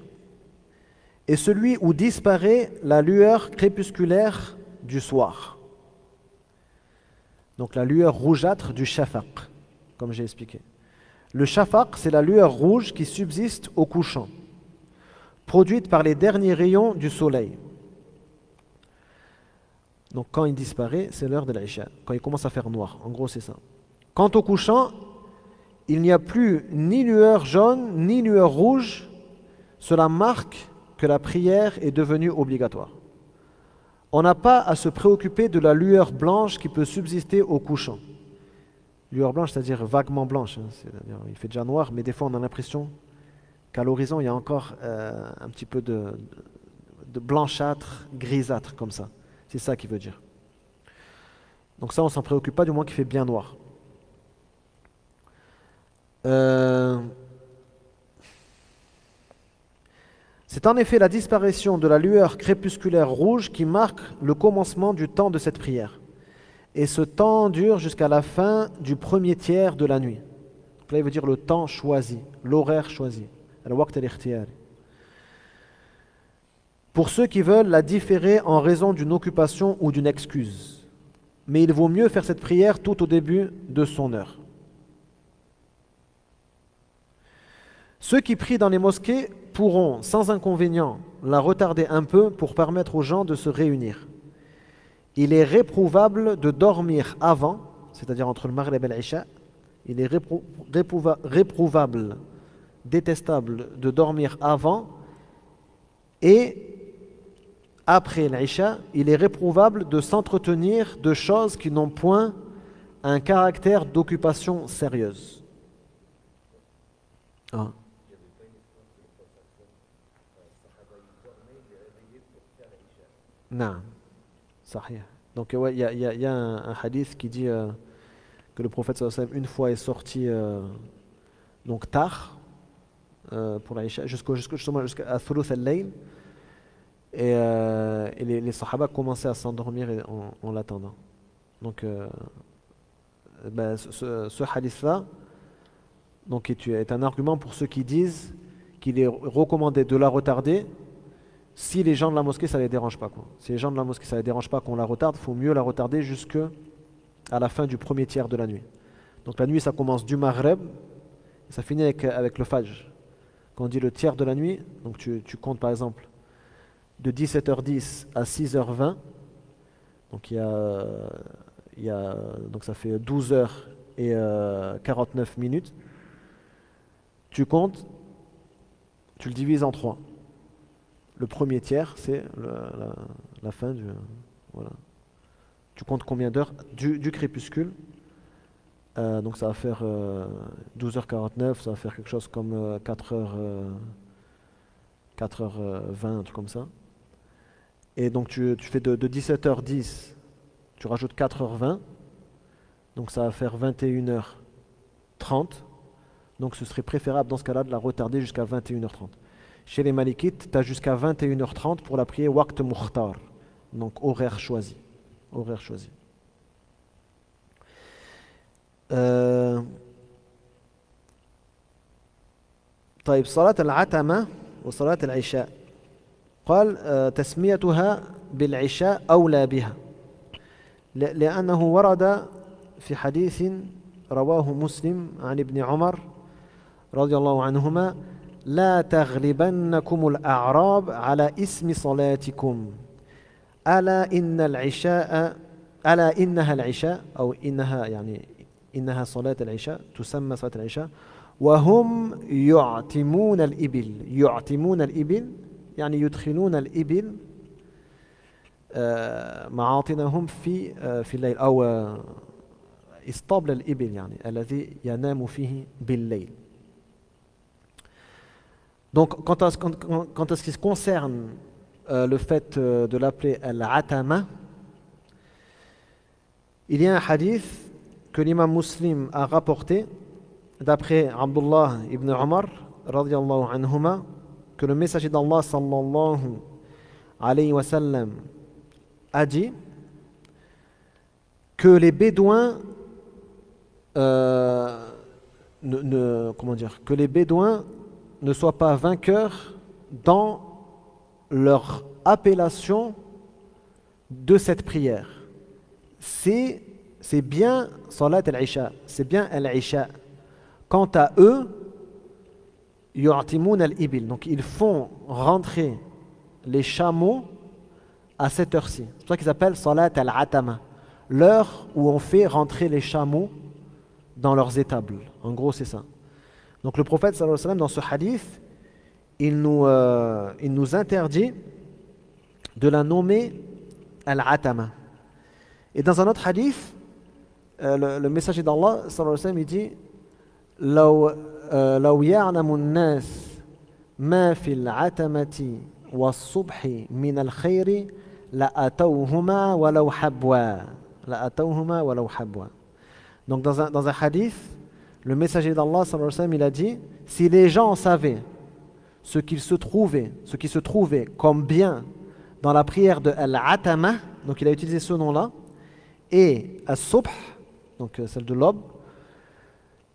Et celui où disparaît la lueur crépusculaire du soir. Donc la lueur rougeâtre du shafaq, comme j'ai expliqué. Le shafaq, c'est la lueur rouge qui subsiste au couchant, produite par les derniers rayons du soleil. Donc quand il disparaît, c'est l'heure de l'Isha, quand il commence à faire noir. En gros, c'est ça. Quant au couchant, il n'y a plus ni lueur jaune, ni lueur rouge. Cela marque que la prière est devenue obligatoire. On n'a pas à se préoccuper de la lueur blanche qui peut subsister au couchant. Lueur blanche, c'est-à-dire vaguement blanche. C'est-à-dire, il fait déjà noir, mais des fois on a l'impression qu'à l'horizon, il y a encore un petit peu de blanchâtre, grisâtre, comme ça. C'est ça qu'il veut dire. Donc ça, on ne s'en préoccupe pas, du moins qu'il fait bien noir. C'est en effet la disparition de la lueur crépusculaire rouge qui marque le commencement du temps de cette prière. Et ce temps dure jusqu'à la fin du premier tiers de la nuit. Donc là, il veut dire le temps choisi, l'horaire choisi. Al-waqt al-ikhtiyari. Pour ceux qui veulent la différer en raison d'une occupation ou d'une excuse. Mais il vaut mieux faire cette prière tout au début de son heure. Ceux qui prient dans les mosquées pourront, sans inconvénient, la retarder un peu pour permettre aux gens de se réunir. Il est réprouvable de dormir avant, c'est-à-dire entre le Maghrib et l'Isha. Il est réprouvable, détestable de dormir avant, et après l'Isha, il est réprouvable de s'entretenir de choses qui n'ont point un caractère d'occupation sérieuse. Ah. Non, sahih. Donc ouais, il y a un hadith qui dit que le prophète sallallahu alayhi wa sallam une fois est sorti donc tard pour l'Isha jusqu'à thuluth al-layl, et les sahaba commençaient à s'endormir en l'attendant. Donc ce hadith-là donc est un argument pour ceux qui disent qu'il est recommandé de la retarder si les gens de la mosquée ça les dérange pas, quoi. Si les gens de la mosquée ça les dérange pas qu'on la retarde, il faut mieux la retarder jusqu'à la fin du premier tiers de la nuit. Donc la nuit ça commence du Maghreb et ça finit avec le Fajr. Quand on dit le tiers de la nuit, donc tu comptes par exemple de 17h10 à 6h20, donc donc ça fait 12h et 49 minutes. Tu comptes, tu le divises en 3. Le premier tiers, c'est la fin du... Voilà. Tu comptes combien d'heures du crépuscule. Donc ça va faire 12h49, ça va faire quelque chose comme 4h20, un truc comme ça. Et donc tu fais de 17h10, tu rajoutes 4h20, donc ça va faire 21h30. Donc ce serait préférable dans ce cas-là de la retarder jusqu'à 21h30. Chez les Malikites, tu as jusqu'à 21h30 pour la prière Waqt Mukhtar, donc horaire choisi. Horaire choisi. طيب صلاة العتمة وصلاة العشاء قال تسميتها بالعشاء أولى بها لأنه ورد في حديث رواه مسلم عن ابن عمر رضي الله عنهما لا تغلبنكم الأعراب على اسم صلاتكم ألا إن العشاء ألا إنها العشاء أو إنها يعني إنها صلاة العشاء تسمى صلاة العشاء وهم يعتمون الإبل يعتمون الإبل يعني يدخلون الإبل معاطنهم في الليل أو اسطبل الإبل يعني الذي ينام فيه بالليل. Donc quant à ce qui se concerne le fait de l'appeler al-atama, il y a un hadith que l'imam Muslim a rapporté d'après Abdullah ibn Omar radiyallahu anhuma que le messager d'Allah sallallahu alayhi wa sallam a dit que les Bédouins que les Bédouins ne soient pas vainqueurs dans leur appellation de cette prière. C'est bien Salat al-Isha, c'est bien al-Isha. Quant à eux, yu'timoun al-ibil, donc ils font rentrer les chameaux à cette heure-ci. C'est pour ça qu'ils appellent Salat al-Atama, l'heure où on fait rentrer les chameaux dans leurs étables. En gros, c'est ça. Donc le prophète sallallahu alayhi wa sallam, dans ce hadith, il nous interdit de la nommer al-Atama. Et dans un autre hadith, le messager d'Allah sallallahu alayhi wa sallam, il dit لو يعلم الناس ما في العتمة والصبح من الخير لأتوهما ولو حبوا لأتوهما ولو حبوا. Donc dans un hadith, le messager d'Allah sallallahu alayhi wa sallam, il a dit si les gens savaient ce qui se trouvait comme bien dans la prière de Al-Atama, donc il a utilisé ce nom-là, et As-Subh, donc celle de l'aube,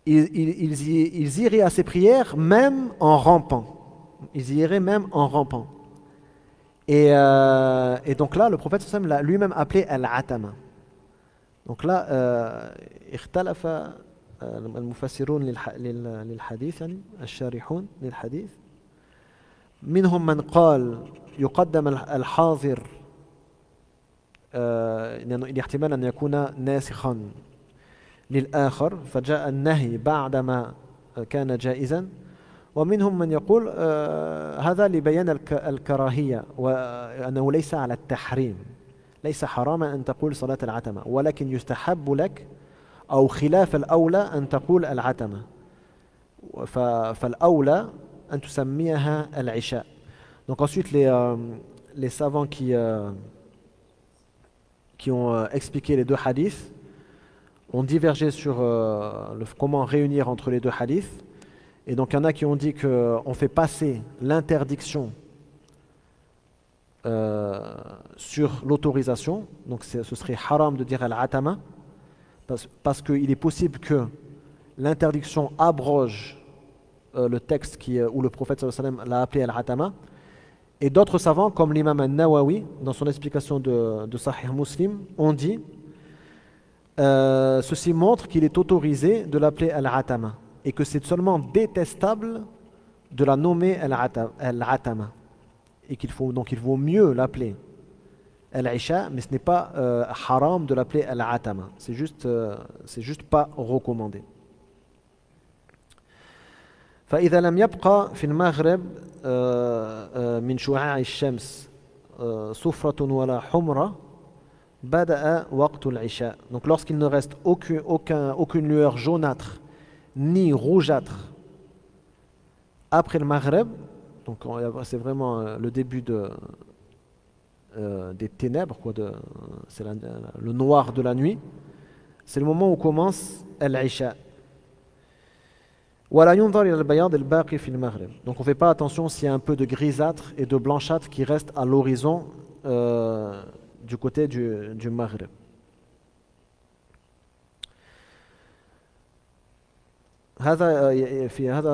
ils iraient à ces prières même en rampant. Ils y iraient même en rampant. Et donc là, le prophète sallallahu alayhi wa sallam l'a lui-même appelé Al-Atama. Donc là, اختلف المفسرون للحديث يعني الشارحون للحديث منهم من قال يقدم الحاضر الاحتمال أن يكون ناسخا للآخر فجاء النهي بعدما كان جائزا ومنهم من يقول هذا لبيان الكراهية وأنه ليس على التحريم ليس حراما أن تقول صلاة العتمة ولكن يستحب لك أو خلاف الأولى أن تقول العتمة فالأولى أن تسميها العشاء. Donc ensuite les savants qui ont expliqué les deux hadiths ont divergé sur comment réunir entre les deux hadiths. Et donc il y en a qui ont dit qu'on fait passer l'interdiction sur l'autorisation, donc ce serait haram de dire al-atama parce qu'il est possible que l'interdiction abroge le texte où le prophète sallallahu alayhi wa sallam l'a appelé al-atama. Et d'autres savants comme l'imam al-Nawawi dans son explication de Sahih Muslim ont dit ceci montre qu'il est autorisé de l'appeler al-atama et que c'est seulement détestable de la nommer al-atama et qu'il vaut mieux l'appeler al-isha, mais ce n'est pas haram de l'appeler al-atama, c'est juste pas recommandé. فإذا لم يبقى في المغرب من شعاع الشمس صفرة ولا حمرة بدأ وقت العشاء. Donc lorsqu'il ne reste aucune lueur jaunâtre ni rougeâtre après le Maghreb, donc c'est vraiment le début des ténèbres, c'est le noir de la nuit, c'est le moment où commence al-Isha. Donc on ne fait pas attention s'il y a un peu de grisâtre et de blanchâtre qui reste à l'horizon du côté du Maghreb. هذا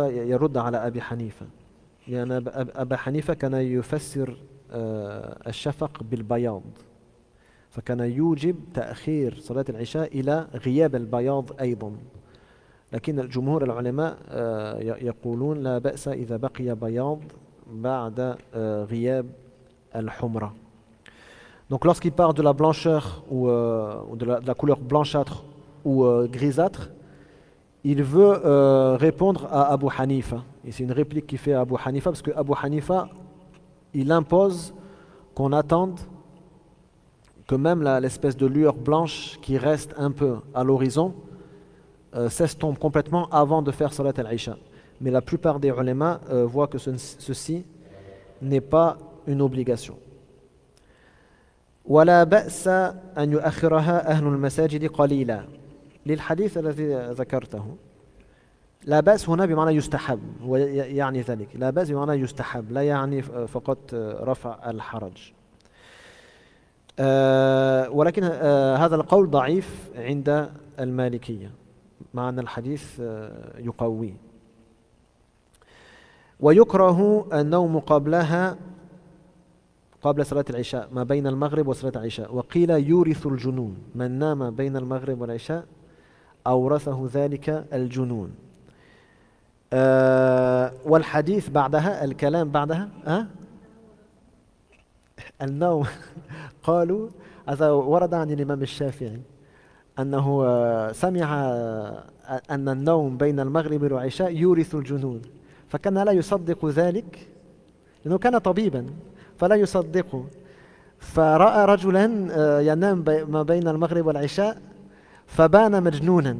يرد على أبي حنيفة يعني أبا حنيفة كان يفسر الشفق بالبياض فكان يوجب تأخير صلاة العشاء إلى غياب البياض أيضا لكن الجمهور العلماء يقولون لا بأس إذا بقي بياض بعد غياب الحمرة. Donc lorsqu'il parle de la blancheur ou de la couleur blanchâtre ou grisâtre, il veut répondre à Abu Hanifa. Et c'est une réplique qu'il fait à Abu Hanifa parce que Abu Hanifa, il impose qu'on attende que même l'espèce de lueur blanche qui reste un peu à l'horizon s'estompe complètement avant de faire Salat al-Isha. Mais la plupart des ulama voient que ceci n'est pas une obligation. ولا بأس أن يؤخرها أهل المساجد قليلا للحديث الذي ذكرته. لا بأس هنا بمعنى يستحب ويعني ذلك لا بأس بمعنى يستحب لا يعني فقط رفع الحرج. ولكن هذا القول ضعيف عند المالكية مع أن الحديث يقوي. ويكره النوم قبلها قبل صلاة العشاء ما بين المغرب وصلاة العشاء وقيل يورث الجنون من نام بين المغرب والعشاء أورثه ذلك الجنون. والحديث بعدها الكلام بعدها النوم قالوا هذا ورد عن الإمام الشافعي أنه سمع أن النوم بين المغرب والعشاء يورث الجنون فكان لا يصدق ذلك لأنه كان طبيبا فلا يصدقه فرأى رجلا ينام ما بين المغرب والعشاء فبان مجنونا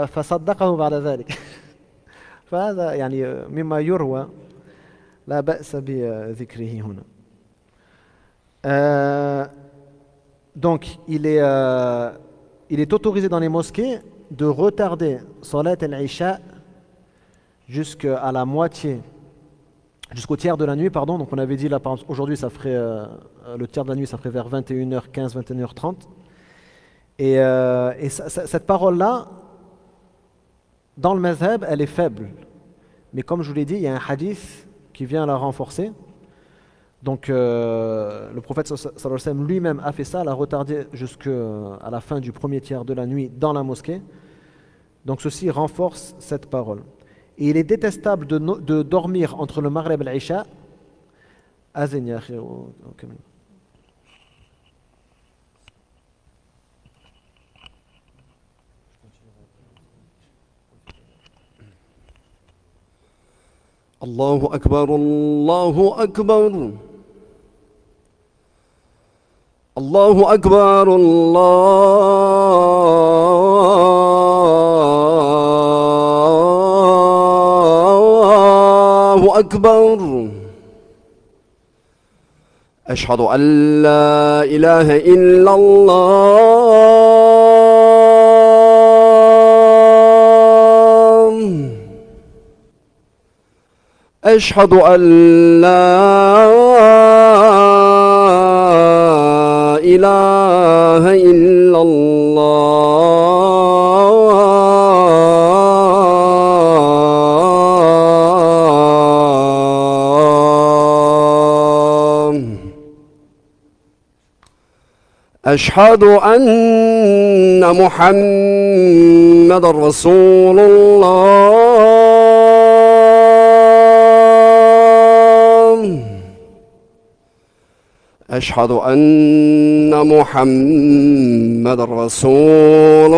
فصدقه بعد ذلك. فهذا يعني مما يروى لا بأس بذكره هنا. Donc il est autorisé dans les mosquées de retarder Salat al-Isha jusqu'à la moitié, jusqu'au tiers de la nuit, pardon. Donc on avait dit là, par exemple, aujourd'hui ça ferait le tiers de la nuit, ça ferait vers 21h15, 21h30. Et cette parole-là, dans le madhab, elle est faible. Mais comme je vous l'ai dit, il y a un hadith qui vient la renforcer. Donc le prophète sallallahu alayhi wa sallam lui-même a fait ça, l'a retardé jusqu'à la fin du premier tiers de la nuit dans la mosquée. Donc ceci renforce cette parole. Et il est détestable de dormir entre le Maghreb et l'Isha. الله أكبر الله أكبر الله أكبر الله أكبر أشهد أن لا إله إلا الله أشهد أن لا إله إلا الله أشهد أن محمد رسول الله أشهد أن محمد رسول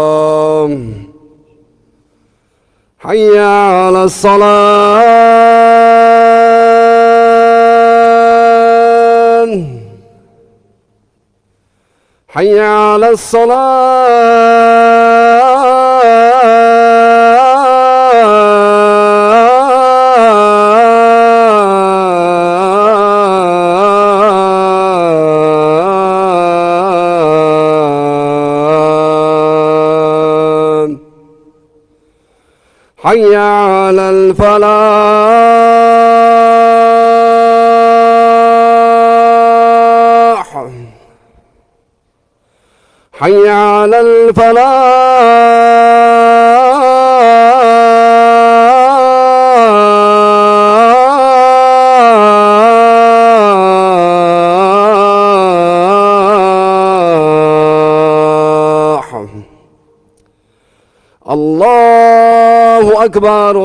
الله حي على الصلاة حي على الصلاة حي على الفلاح حي على الفلاح الله أكبر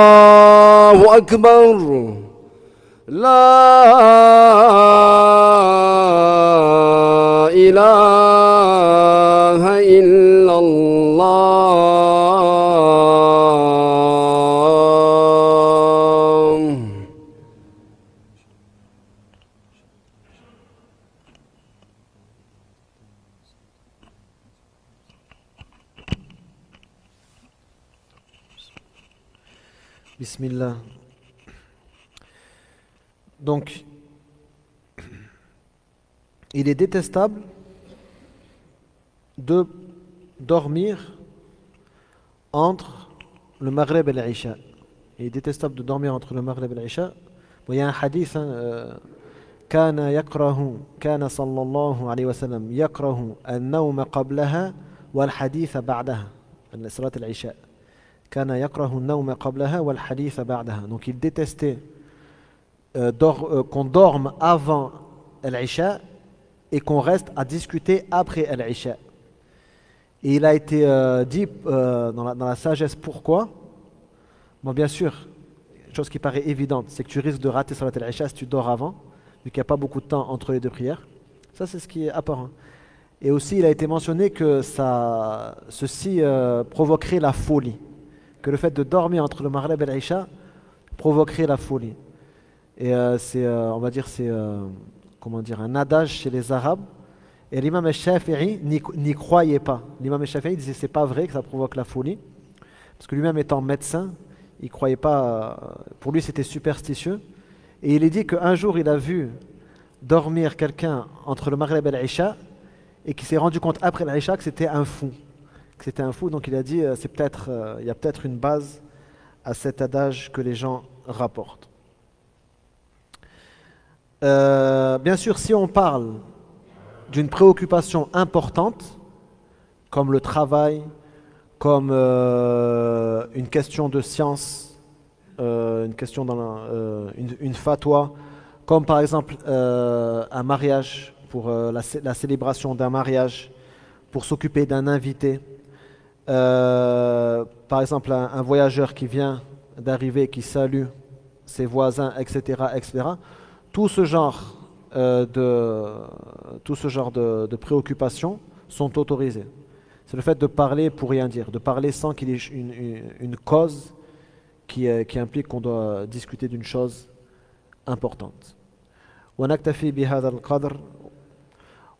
الله أكبر لا إله إلا الله. Bismillah. Donc, il est détestable de dormir entre le Maghreb et l'Isha. Il est détestable de dormir entre le Maghreb et l'Isha. Bon, il y a un hadith, كان يكره كان صلى الله عليه وسلم يكره النوم قبلها والحديث بعدها. صلاة العشاء. كان يكره النوم قبلها والحديث بعدها. Donc il détestait qu'on dorme avant l'Isha et qu'on reste à discuter après l'Isha. Et il a été dit dans la sagesse pourquoi. Bon, bien sûr, une chose qui paraît évidente, c'est que tu risques de rater Salat al-Isha si tu dors avant, vu qu'il n'y a pas beaucoup de temps entre les deux prières. Ça, c'est ce qui est apparent. Et aussi, il a été mentionné que ceci provoquerait la folie. Que le fait de dormir entre le Maghreb et l'Isha provoquerait la folie. Et on va dire, c'est comment dire, un adage chez les Arabes. Et l'imam al-Shafi'i n'y croyait pas. L'imam al-Shafi'i disait c'est pas vrai que ça provoque la folie. Parce que lui-même étant médecin, il croyait pas, pour lui c'était superstitieux. Et il est dit qu'un jour il a vu dormir quelqu'un entre le Maghreb et l'Isha et qui s'est rendu compte après l'Isha que c'était un fou. Que c'était un fou, donc il a dit il y a peut-être une base à cet adage que les gens rapportent. Bien sûr, si on parle d'une préoccupation importante, comme le travail, comme une question de science, une question une fatwa, comme par exemple un mariage, pour la célébration d'un mariage, pour s'occuper d'un invité, par exemple un voyageur qui vient d'arriver, qui salue ses voisins, etc., etc. Tout ce genre de préoccupations sont autorisées. C'est le fait de parler pour rien dire, de parler sans qu'il y ait une cause qui implique qu'on doit discuter d'une chose importante. ونكتفي بهذا القدر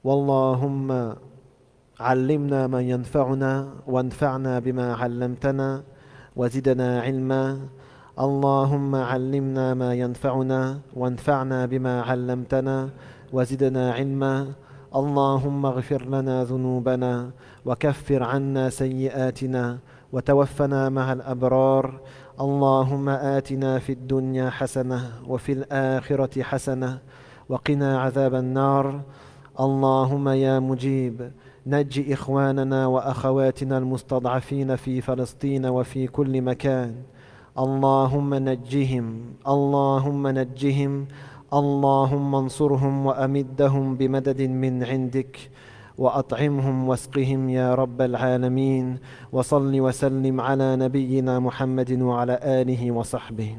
واللهم علمنا ما ينفعنا وانفعنا بما علمتنا وزدنا علما اللهم علمنا ما ينفعنا وانفعنا بما علمتنا وزدنا علما اللهم اغفر لنا ذنوبنا وكفر عنا سيئاتنا وتوفنا مع الأبرار اللهم آتنا في الدنيا حسنة وفي الآخرة حسنة وقنا عذاب النار اللهم يا مجيب نجي إخواننا وأخواتنا المستضعفين في فلسطين وفي كل مكان اللهم نجهم اللهم نجهم اللهم انصرهم وأمدهم بمدد من عندك وأطعمهم واسقهم يا رب العالمين وصل وسلم على نبينا محمد وعلى آله وصحبه